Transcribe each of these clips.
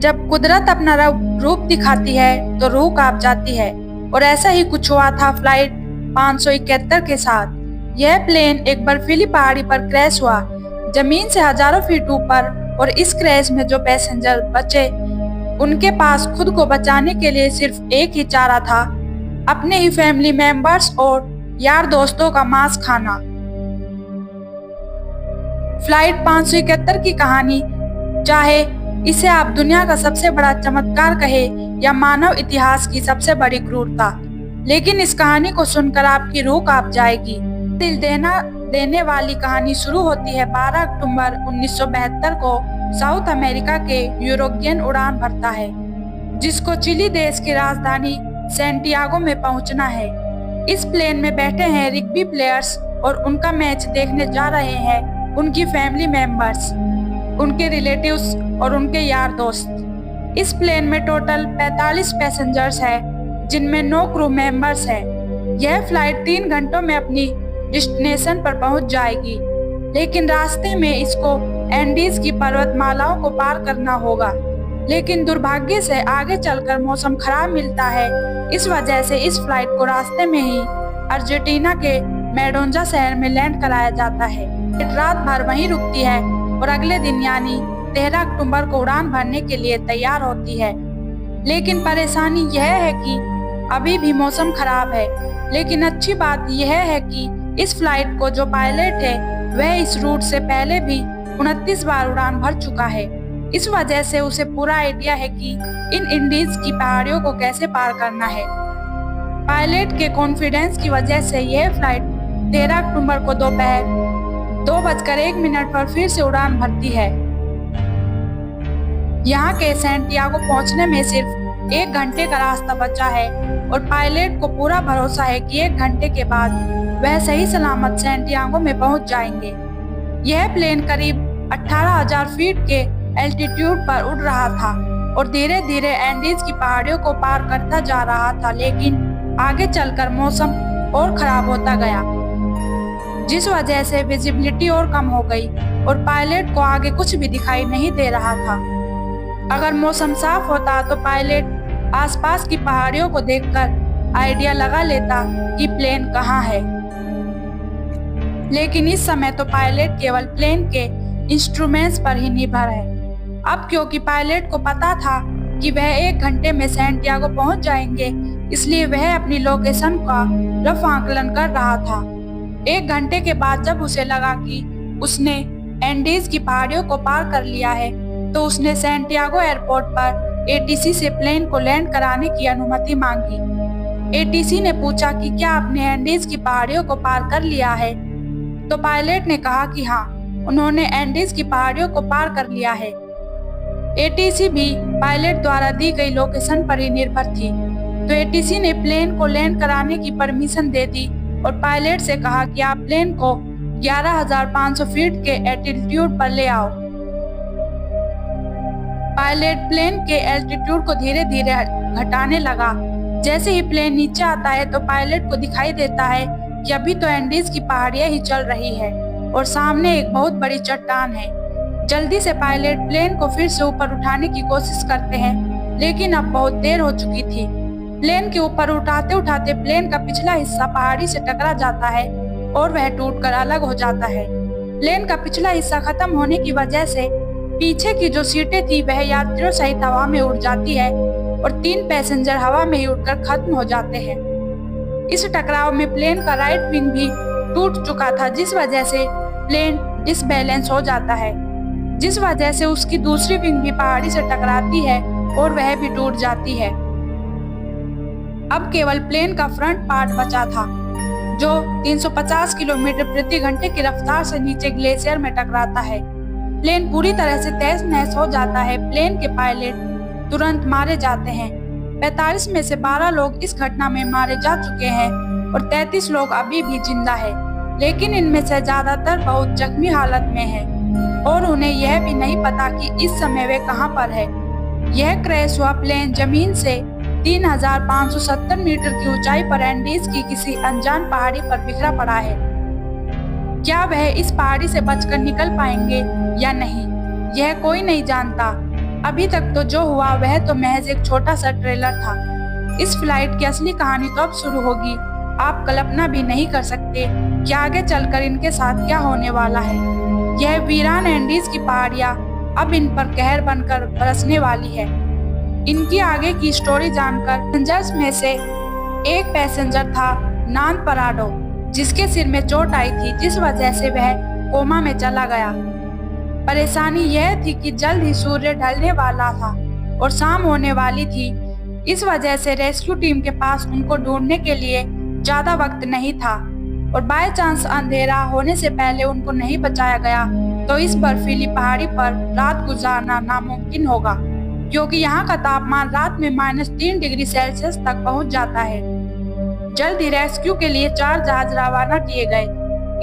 जब कुदरत अपना रूप दिखाती है तो रूह कांप जाती है। और ऐसा ही कुछ हुआ था फ्लाइट 571 के साथ। यह प्लेन एक बर्फीली पहाड़ी पर क्रैश हुआ, जमीन से हजारों फीट ऊपर। और इस क्रैश में जो पैसेंजर बचे, उनके पास खुद को बचाने के लिए सिर्फ एक ही चारा था, अपने ही फैमिली मेंबर्स और यार दोस्तों का मांस खाना। फ्लाइट 571 की कहानी, चाहे इसे आप दुनिया का सबसे बड़ा चमत्कार कहे या मानव इतिहास की सबसे बड़ी क्रूरता, लेकिन इस कहानी को सुनकर आपकी रूह कांप जाएगी। दिल देने वाली कहानी शुरू होती है 12 अक्टूबर 1972 को। साउथ अमेरिका के यूरोगियन उड़ान भरता है, जिसको चिली देश की राजधानी सैंटियागो में पहुंचना है। इस प्लेन में बैठे हैं रिग्बी प्लेयर्स और उनका मैच देखने जा रहे हैं उनकी फैमिली मेंबर्स, उनके रिलेटिव्स और उनके यार दोस्त। इस प्लेन में टोटल 45 पैसेंजर्स हैं, जिनमें 9 क्रू मेंबर्स हैं। यह फ्लाइट 3 घंटों में अपनी डेस्टिनेशन पर पहुंच जाएगी, लेकिन रास्ते में इसको एंडीज की पर्वतमालाओं को पार करना होगा। लेकिन दुर्भाग्य से आगे चलकर मौसम खराब मिलता है। इस वजह से इस फ्लाइट को रास्ते में ही अर्जेंटीना के मेडोंजा शहर में लैंड कराया जाता है। रात भर वहीं रुकती है और अगले दिन यानी 13 अक्टूबर को उड़ान भरने के लिए तैयार होती है। लेकिन परेशानी यह है कि अभी भी मौसम खराब है। लेकिन अच्छी बात यह है कि इस फ्लाइट को जो पायलट है वह इस रूट से पहले भी 29 बार उड़ान भर चुका है। इस वजह से उसे पूरा आइडिया है कि इन इंडीज की पहाड़ियों को कैसे पार करना है। पायलट के कॉन्फिडेंस की वजह से यह फ्लाइट 13 अक्टूबर को दोपहर 2:01 पर फिर से उड़ान भरती है। यहाँ के सैंटियागो पहुँचने में सिर्फ 1 घंटे का रास्ता बचा है और पायलट को पूरा भरोसा है कि 1 घंटे के बाद वह सही सलामत सैंटियागो में पहुँच जाएंगे। यह प्लेन करीब 18,000 फीट के एल्टीट्यूड पर उड़ रहा था और धीरे धीरे एंडीज की पहाड़ियों को पार करता जा रहा था। लेकिन आगे चलकर मौसम और खराब होता गया, जिस वजह से विजिबिलिटी और कम हो गई और पायलट को आगे कुछ भी दिखाई नहीं दे रहा था। अगर मौसम साफ होता तो पायलट आसपास की पहाड़ियों को देखकर आइडिया लगा लेता कि प्लेन कहाँ है। लेकिन इस समय तो पायलट केवल प्लेन के इंस्ट्रूमेंट्स पर ही निर्भर है। अब क्योंकि पायलट को पता था कि वह 1 घंटे में सैंटियागो पहुंच जाएंगे, इसलिए वह अपनी लोकेशन का रफ आकलन कर रहा था। 1 घंटे के बाद जब उसे लगा कि उसने एंडीज की पहाड़ियों को पार कर लिया है, तो उसने सैंटियागो एयरपोर्ट पर एटीसी से प्लेन को लैंड कराने की अनुमति मांगी। एटीसी ने पूछा कि क्या आपने एंडीज की पहाड़ियों को पार कर लिया है, तो पायलट ने कहा कि हाँ, उन्होंने एंडीज की पहाड़ियों को पार कर लिया है। एटीसी भी पायलट द्वारा दी गई लोकेशन पर ही निर्भर थी, तो एटीसी ने प्लेन को लैंड कराने की परमिशन दे दी और पायलट से कहा कि आप प्लेन को 11,500 फीट के एल्टीट्यूड पर ले आओ। पायलट प्लेन के एल्टीट्यूड को धीरे धीरे घटाने लगा। जैसे ही प्लेन नीचे आता है तो पायलट को दिखाई देता है कि अभी तो एंडीज की पहाड़ियां ही चल रही है और सामने एक बहुत बड़ी चट्टान है। जल्दी से पायलट प्लेन को फिर से ऊपर उठाने की कोशिश करते हैं, लेकिन अब बहुत देर हो चुकी थी। प्लेन के ऊपर उठाते उठाते प्लेन का पिछला हिस्सा पहाड़ी से टकरा जाता है और वह टूटकर अलग हो जाता है। प्लेन का पिछला हिस्सा खत्म होने की वजह से पीछे की जो सीटें थी वह यात्रियों सहित हवा में उड़ जाती है और 3 पैसेंजर हवा में ही उड़कर खत्म हो जाते हैं। इस टकराव में प्लेन का राइट विंग भी टूट चुका था, जिस वजह से प्लेन डिसबैलेंस हो जाता है, जिस वजह से उसकी दूसरी विंग भी पहाड़ी से टकराती है और वह भी टूट जाती है। अब केवल प्लेन का फ्रंट पार्ट बचा था, जो 350 किलोमीटर प्रति घंटे की रफ्तार से नीचे ग्लेशियर में टकराता है। प्लेन पूरी तरह से तहस नहस हो जाता है। प्लेन के पायलट तुरंत मारे जाते हैं। 45 में से 12 लोग इस घटना में मारे जा चुके हैं और 33 लोग अभी भी जिंदा है, लेकिन इनमें से ज्यादातर बहुत जख्मी हालत में हैं और उन्हें यह भी नहीं पता कि इस समय वे कहां पर है। यह क्रैश हुआ प्लेन जमीन से 3,570 मीटर की ऊंचाई पर एंडीज की किसी अनजान पहाड़ी पर बिखरा पड़ा है। क्या वह इस पहाड़ी से बचकर निकल पाएंगे या नहीं, यह कोई नहीं जानता। अभी तक तो जो हुआ वह तो महज एक छोटा सा ट्रेलर था। इस फ्लाइट की असली कहानी तो अब शुरू होगी। आप कल्पना भी नहीं कर सकते कि आगे चलकर इनके साथ क्या होने वाला है। यह वीरान एंडीज की पहाड़ियां अब इन पर कहर बनकर बरसने वाली है। इनकी आगे की स्टोरी जानकर पैसेंजर्स में से एक पैसेंजर था नान पराडो, जिसके सिर में चोट आई थी, जिस वजह से वह कोमा में चला गया। परेशानी यह थी कि जल्द ही सूर्य ढलने वाला था और शाम होने वाली थी। इस वजह से रेस्क्यू टीम के पास उनको ढूंढने के लिए ज्यादा वक्त नहीं था और बाय चांस अंधेरा होने से पहले उनको नहीं बचाया गया तो इस बर्फीली पहाड़ी पर रात गुजारना नामुमकिन होगा, क्योंकि यहाँ का तापमान रात में -3 डिग्री सेल्सियस तक पहुँच जाता है। जल्द ही रेस्क्यू के लिए 4 जहाज रवाना किए गए।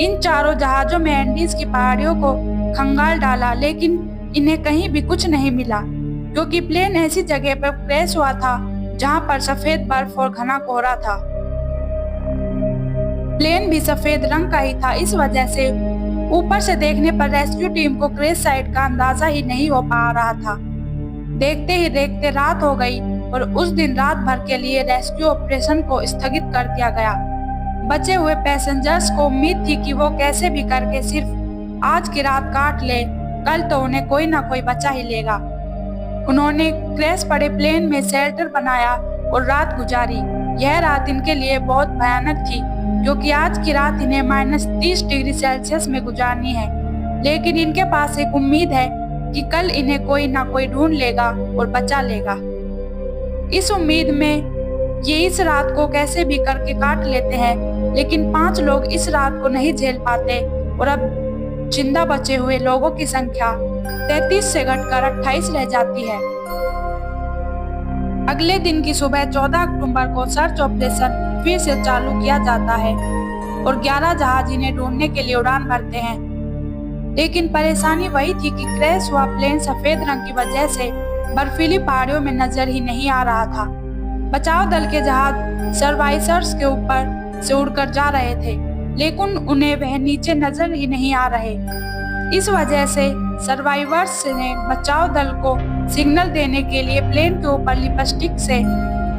इन चारों जहाजों में एंडीज की पहाड़ियों को खंगाल डाला, लेकिन इन्हें कहीं भी कुछ नहीं मिला, क्योंकि प्लेन ऐसी जगह पर क्रैश हुआ था जहां पर सफेद बर्फ और घना कोहरा था। प्लेन भी सफेद रंग का ही था। इस वजह से ऊपर से देखने पर रेस्क्यू टीम को क्रैश साइट का अंदाजा ही नहीं हो पा रहा था। देखते ही देखते रात हो गई और उस दिन रात भर के लिए रेस्क्यू ऑपरेशन को स्थगित कर दिया गया। बचे हुए पैसेंजर्स को उम्मीद थी कि वो कैसे भी करके सिर्फ आज की रात काट ले, कल तो उन्हें कोई ना कोई बचा ही लेगा। उन्होंने क्रैश पड़े प्लेन में शेल्टर बनाया और रात गुजारी। यह रात इनके लिए बहुत भयानक थी, क्योंकि आज की रात इन्हें -30 डिग्री सेल्सियस में गुजारनी है। लेकिन इनके पास एक उम्मीद है कि कल इन्हें कोई ना कोई ढूंढ लेगा और बचा लेगा। इस उम्मीद में ये इस रात को कैसे भी करके काट लेते हैं, लेकिन 5 लोग इस रात को नहीं झेल पाते और अब जिंदा बचे हुए लोगों की संख्या 33 से घटकर 28 रह जाती है। अगले दिन की सुबह 14 अक्टूबर को सर्च ऑपरेशन फिर से चालू किया जाता है और 11 जहाज इन्हें ढूंढने के लिए उड़ान भरते हैं। लेकिन परेशानी वही थी कि क्रैश हुआ प्लेन सफेद रंग की वजह से बर्फीली पहाड़ियों में नजर ही नहीं आ रहा था। बचाव दल के जहाज सर्वाइवर्स के ऊपर से उड़कर जा रहे थे, लेकिन उन्हें वह नीचे नजर ही नहीं आ रहे। इस वजह से सर्वाइवर्स ने बचाव दल को सिग्नल देने के लिए प्लेन के ऊपर लिपस्टिक से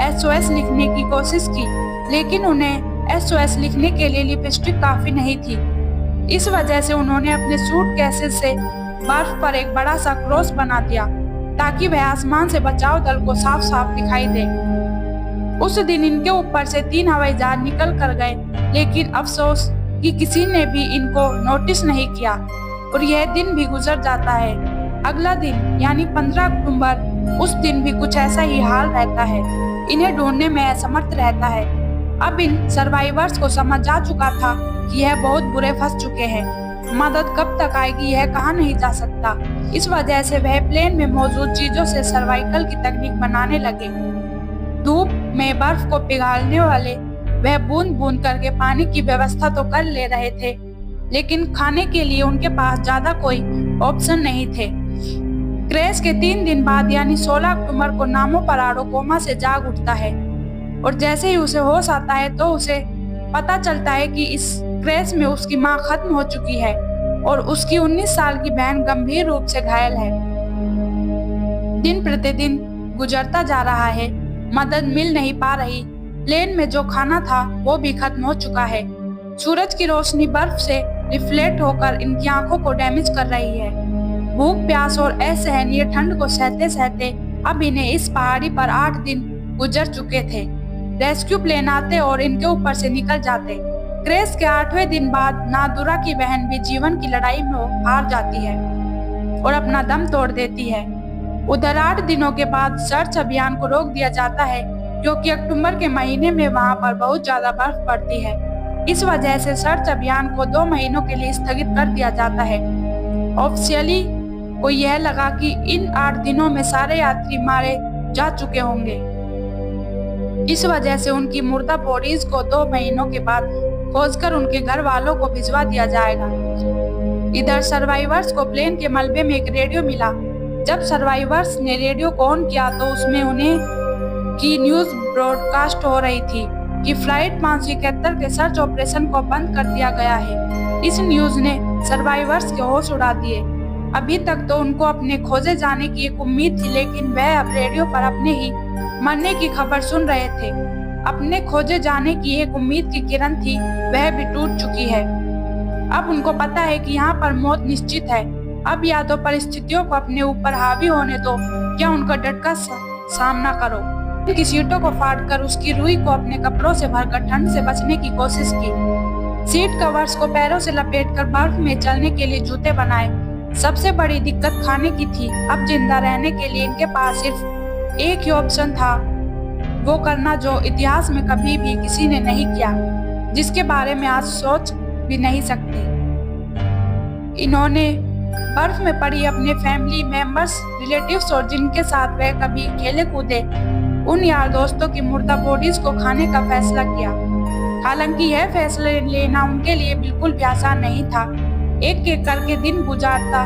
SOS लिखने की कोशिश की, लेकिन उन्हें SOS लिखने के लिए लिपस्टिक काफी नहीं थी। इस वजह से उन्होंने अपने सूटकेसेस से बर्फ पर एक बड़ा सा क्रॉस बना दिया, ताकि वह आसमान से बचाव दल को साफ साफ दिखाई दे। उस दिन इनके ऊपर से 3 हवाई जहाज निकल कर गए, लेकिन अफसोस कि किसी ने भी इनको नोटिस नहीं किया और यह दिन भी गुजर जाता है। अगला दिन यानी 15 अक्टूबर, उस दिन भी कुछ ऐसा ही हाल रहता है। इन्हें ढूंढने में असमर्थ रहता है। अब इन सर्वाइवर्स को समझ आ चुका था कि यह बहुत बुरे फंस चुके हैं। मदद कब तक आएगी यह कहा नहीं जा सकता। इस वजह से वह प्लेन में मौजूद चीजों से सर्वाइकल की तकनीक बनाने लगे। धूप में बर्फ को पिघालने वाले वह बूंद बूंद करके पानी की व्यवस्था तो कर ले रहे थे, लेकिन खाने के लिए उनके पास ज्यादा कोई ऑप्शन नहीं थे। क्रैश के 3 दिन बाद यानी 16 अक्टूबर को नामो पराडो कोमा से जाग उठता है और जैसे ही उसे होश आता है तो उसे पता चलता है कि इस क्रैश में उसकी मां खत्म हो चुकी है और उसकी 19 साल की बहन गंभीर रूप से घायल है। दिन प्रतिदिन गुजरता जा रहा है, मदद मिल नहीं पा रही। प्लेन में जो खाना था वो भी खत्म हो चुका है। सूरज की रोशनी बर्फ से रिफ्लेक्ट होकर इनकी आंखों को डैमेज कर रही है। भूख, प्यास और असहनीय ठंड को सहते सहते अब इन्हें इस पहाड़ी पर 8 दिन गुजर चुके थे। रेस्क्यू प्लेन आते और इनके ऊपर से निकल जाते। क्रैश के 8वें दिन बाद नादुरा की बहन भी जीवन की लड़ाई में हार जाती है और अपना दम तोड़ देती है। उधर 8 दिनों के बाद सर्च अभियान को रोक दिया जाता है, क्योंकि अक्टूबर के महीने में वहां पर बहुत ज्यादा बर्फ पड़ती है। इस वजह से सर्च अभियान को 2 महीनों के लिए स्थगित कर दिया जाता है। ऑफिशियली को यह लगा कि इन 8 दिनों में सारे यात्री मारे जा चुके होंगे। इस वजह से उनकी मुर्दा बॉडीज को 2 महीनों के बाद खोजकर उनके घर वालों को भिजवा दिया जाएगा। इधर सर्वाइवर्स को प्लेन के मलबे में एक रेडियो मिला। जब सर्वाइवर्स ने रेडियो को ऑन किया तो उसमें उन्हें की न्यूज ब्रॉडकास्ट हो रही थी कि फ्लाइट 571 के सर्च ऑपरेशन को बंद कर दिया गया है। इस न्यूज ने सर्वाइवर्स के होश उड़ा दिए। अभी तक तो उनको अपने खोजे जाने की एक उम्मीद थी, लेकिन वह अब रेडियो पर अपने ही मरने की खबर सुन रहे थे। अपने खोजे जाने की एक उम्मीद की किरण थी, वह भी टूट चुकी है। अब उनको पता है कि यहाँ पर मौत निश्चित है। अब या तो परिस्थितियों को अपने ऊपर हावी होने दो या उनका डटकर सामना करो। उनकी सीटों को फाड़कर उसकी रुई को अपने कपड़ों से भरकर ठंड से बचने की कोशिश की। सीट कवर्स को पैरों से लपेटकर बर्फ में चलने के लिए जूते बनाए। सबसे बड़ी दिक्कत खाने की थी। अब जिंदा रहने के लिए इनके पास सिर्फ एक ही ऑप्शन था, वो करना जो इतिहास में कभी भी किसी ने नहीं किया, जिसके बारे में आज सोच भी नहीं सकते। इन्होंने बर्फ में पड़ी अपने फैमिली मेंबर्स, रिलेटिव्स और जिनके साथ वह कभी खेले कूदे उन यार दोस्तों की मुर्दा बॉडीज को खाने का फैसला किया। हालांकि यह फैसला लेना उनके लिए बिल्कुल भी आसान नहीं था। एक एक करके दिन गुजारता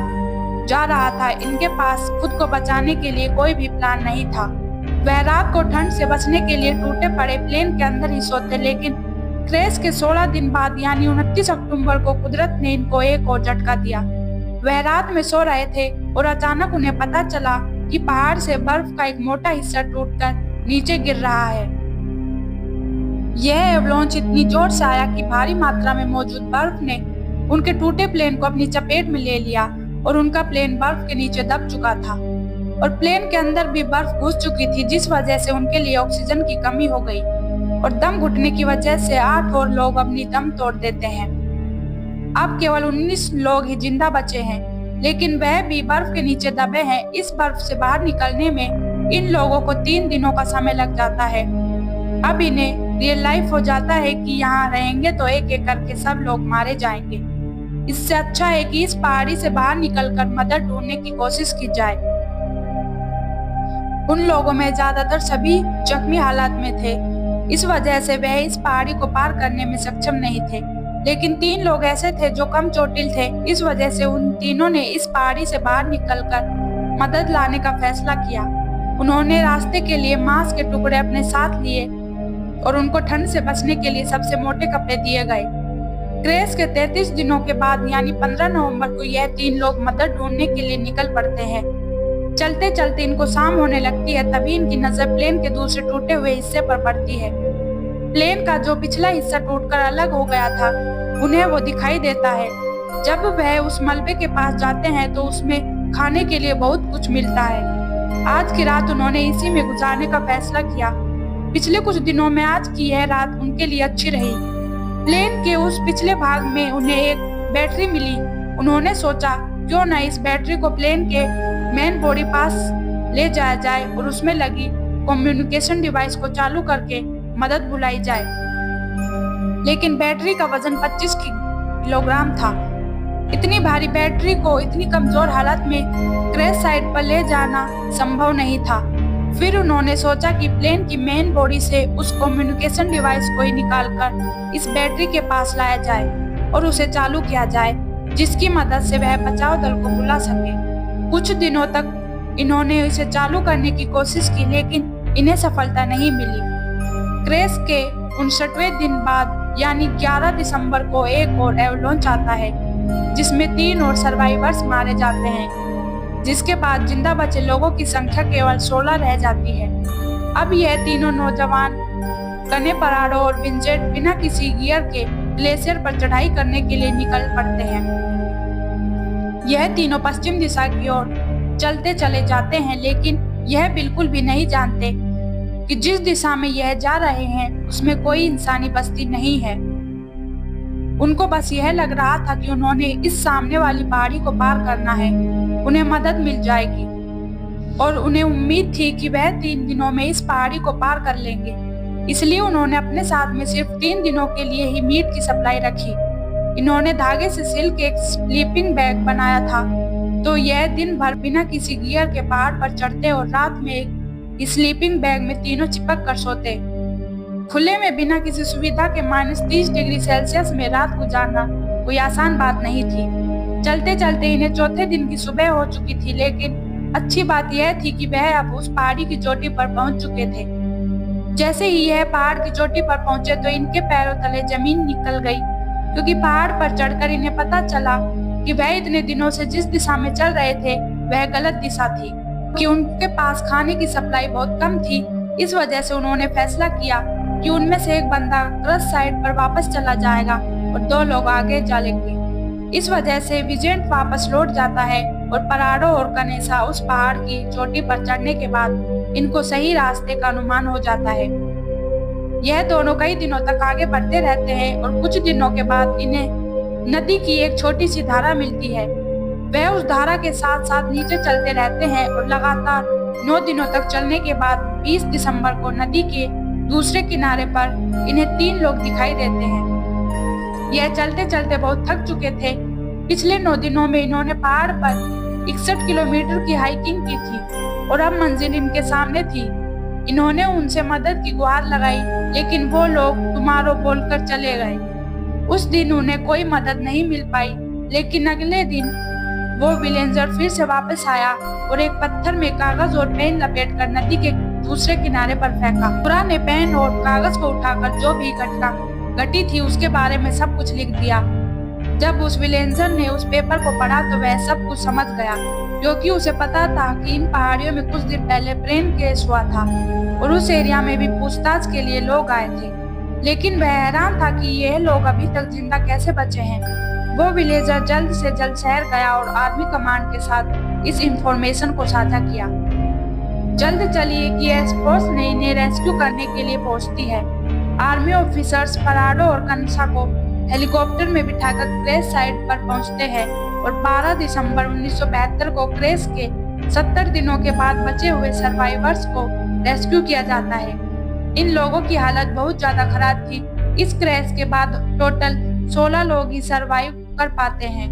जा रहा था। इनके पास खुद को बचाने के लिए कोई भी प्लान नहीं था। वह रात को ठंड से बचने के लिए टूटे पड़े प्लेन के अंदर ही सोते, लेकिन क्रैश के 16 दिन बाद यानी 29 अक्टूबर को कुदरत ने इनको एक और झटका दिया। वह रात में सो रहे थे और अचानक उन्हें पता चला कि पहाड़ से बर्फ का एक मोटा हिस्सा टूटकर नीचे गिर रहा है। यह एवलांच इतनी जोर से आया कि भारी मात्रा में मौजूद बर्फ ने उनके टूटे प्लेन को अपनी चपेट में ले लिया और उनका प्लेन बर्फ के नीचे दब चुका था और प्लेन के अंदर भी बर्फ घुस चुकी थी, जिस वजह से उनके लिए ऑक्सीजन की कमी हो गई और दम घुटने की वजह से 8 और लोग अपनी दम तोड़ देते हैं। अब केवल 19 लोग ही जिंदा बचे हैं, लेकिन वह भी बर्फ के नीचे दबे हैं। इस बर्फ से बाहर निकलने में इन लोगों को 3 दिनों का समय लग जाता है। अब इन्हें रियलाइज हो जाता है कि यहाँ रहेंगे तो एक एक करके सब लोग मारे जाएंगे। इससे अच्छा है कि इस पहाड़ी से बाहर निकलकर मदद ढूंढने की कोशिश की जाए। उन लोगों में ज्यादातर सभी जख्मी हालात में थे, इस वजह से वह इस पहाड़ी को पार करने में सक्षम नहीं थे। लेकिन 3 लोग ऐसे थे जो कम चोटिल थे, इस वजह से उन तीनों ने इस पहाड़ी से बाहर निकलकर मदद लाने का फैसला किया। उन्होंने रास्ते के लिए मांस के टुकड़े अपने साथ लिए और उनको ठंड से बचने के लिए सबसे मोटे कपड़े दिए गए। क्रैश के 33 दिनों के बाद यानी 15 नवंबर को यह 3 लोग मदद ढूंढने के लिए निकल पड़ते हैं। चलते चलते इनको शाम होने लगती है, तभी इनकी नजर प्लेन के दूसरे टूटे हुए हिस्से पर पड़ती है। प्लेन का जो पिछला हिस्सा टूटकर अलग हो गया था, उन्हें वो दिखाई देता है। जब वह उस मलबे के पास जाते हैं तो उसमें खाने के लिए बहुत कुछ मिलता है। आज की रात उन्होंने इसी में गुजारने का फैसला किया। पिछले कुछ दिनों में आज की यह रात उनके लिए अच्छी रही। प्लेन के उस पिछले भाग में उन्हें एक बैटरी मिली। उन्होंने सोचा क्यों न इस बैटरी को प्लेन के मेन बॉडी पास ले जाया जाए और उसमें लगी कम्युनिकेशन डिवाइस को चालू करके मदद बुलाई जाए। लेकिन बैटरी का वजन 25 किलोग्राम था। इतनी भारी बैटरी को इतनी कमजोर हालत में क्रैश साइट पर ले जाना संभव नहीं था। फिर उन्होंने सोचा कि प्लेन की मेन बॉडी से उस कम्युनिकेशन डिवाइस को ही निकालकर इस बैटरी के पास लाया जाए और उसे चालू किया जाए, जिसकी मदद से वह बचाव दल को बुला सके। कुछ दिनों तक इन्होंने इसे चालू करने की कोशिश की, लेकिन इन्हें सफलता नहीं मिली। क्रैश के 59वें दिन बाद यानी 11 दिसंबर को एक और एवलांच आता है, जिसमें 3 और सर्वाइवर्स मारे जाते हैं, जिसके बाद जिंदा बचे लोगों की संख्या केवल 16 रह जाती है। अब यह तीनों नौजवान कने पराडो और विंजेट बिना किसी गियर के ग्लेशियर पर चढ़ाई करने के लिए निकल पड़ते हैं। यह तीनों पश्चिम दिशा की ओर चलते चले जाते हैं, लेकिन यह बिल्कुल भी नहीं जानते कि जिस दिशा में यह जा रहे हैं उसमें कोई इंसानी बस्ती नहीं है। उनको बस यह लग रहा था कि उन्होंने इस सामने वाली पहाड़ी को पार करना है, उन्हें मदद मिल जाएगी और उन्हें उम्मीद थी कि वह 3 दिनों में इस पहाड़ी को पार कर लेंगे। इसलिए उन्होंने अपने साथ में सिर्फ 3 दिनों के लिए ही मीट की सप्लाई रखी। इन्होंने धागे से सिल्क एक स्लीपिंग बैग बनाया था, तो यह दिन भर बिना किसी गियर के पहाड़ पर चढ़ते और रात में एक स्लीपिंग बैग में तीनों चिपक कर सोते। खुले में बिना किसी सुविधा के -30 डिग्री सेल्सियस में रात गुजारना कोई आसान बात नहीं थी। चलते चलते इन्हें चौथे दिन की सुबह हो चुकी थी, लेकिन अच्छी बात यह थी कि वह अब उस पहाड़ी की चोटी पर पहुंच चुके थे। जैसे ही यह पहाड़ की चोटी पर पहुंचे तो इनके पैरों तले जमीन निकल गई, क्योंकि पहाड़ पर चढ़कर इन्हें पता चला कि वह इतने दिनों से जिस दिशा में चल रहे थे वह गलत दिशा थी, कि उनके पास खाने की सप्लाई बहुत कम थी। इस वजह से उन्होंने फैसला किया कि उनमें से एक बंदा क्रस साइड पर वापस चला जाएगा और 2 लोग आगे चलेंगे। इस वजह से विजेंट वापस लौट जाता है और पराडो और गणेशा उस पहाड़ की चोटी पर चढ़ने के बाद इनको सही रास्ते का अनुमान हो जाता है। यह दोनों कई दिनों तक आगे बढ़ते रहते हैं और कुछ दिनों के बाद इन्हें नदी की एक छोटी सी धारा मिलती है। वह उस धारा के साथ साथ नीचे चलते रहते हैं और लगातार 9 दिनों तक चलने के बाद 20 दिसंबर को नदी के दूसरे किनारे पर इन्हें 3 लोग दिखाई देते हैं। यह चलते चलते बहुत थक चुके थे। पिछले 9 दिनों में इन्होंने पहाड़ पर 61 किलोमीटर की हाइकिंग की थी और अब मंजिल इनके सामने थी। इन्होंने उनसे मदद की गुहार लगाई, लेकिन वो लोग तुम्हारो बोलकर चले गए। उस दिन उन्हें कोई मदद नहीं मिल पाई, लेकिन अगले दिन वो विलेंजर फिर से वापस आया और एक पत्थर में कागज और पेन लपेटकर नदी के दूसरे किनारे पर फेंका। पूरा ने पेन और कागज को उठाकर जो भी घटना घटी थी उसके बारे में सब कुछ लिख दिया। जब उस विलेंजर ने उस पेपर को पढ़ा तो वह सब कुछ समझ गया, क्योंकि उसे पता था कि इन पहाड़ियों में कुछ दिन पहले ब्रेन केस हुआ था और उस एरिया में भी पूछताछ के लिए लोग आए थे। लेकिन वह हैरान था कि यह लोग अभी तक जिंदा कैसे बचे हैं। वो विलेजर जल्द से जल्द शहर गया और आर्मी कमांड के साथ इस इंफॉर्मेशन को साझा किया। जल्द चलिए कि एयरफोर्स ने इन्हें रेस्क्यू करने के लिए पहुंचती है। आर्मी ऑफिसर्स पराडो और गणेशा को हेलीकॉप्टर में बिठाकर क्रैश साइट पर पहुंचते हैं और 12 दिसंबर 1972 को क्रैश के 70 दिनों के बाद बचे हुए सर्वाइवर्स को रेस्क्यू किया जाता है। इन लोगों की हालत बहुत ज्यादा खराब थी। इस क्रैश के बाद टोटल 16 लोग ही सर्वाइव कर पाते हैं।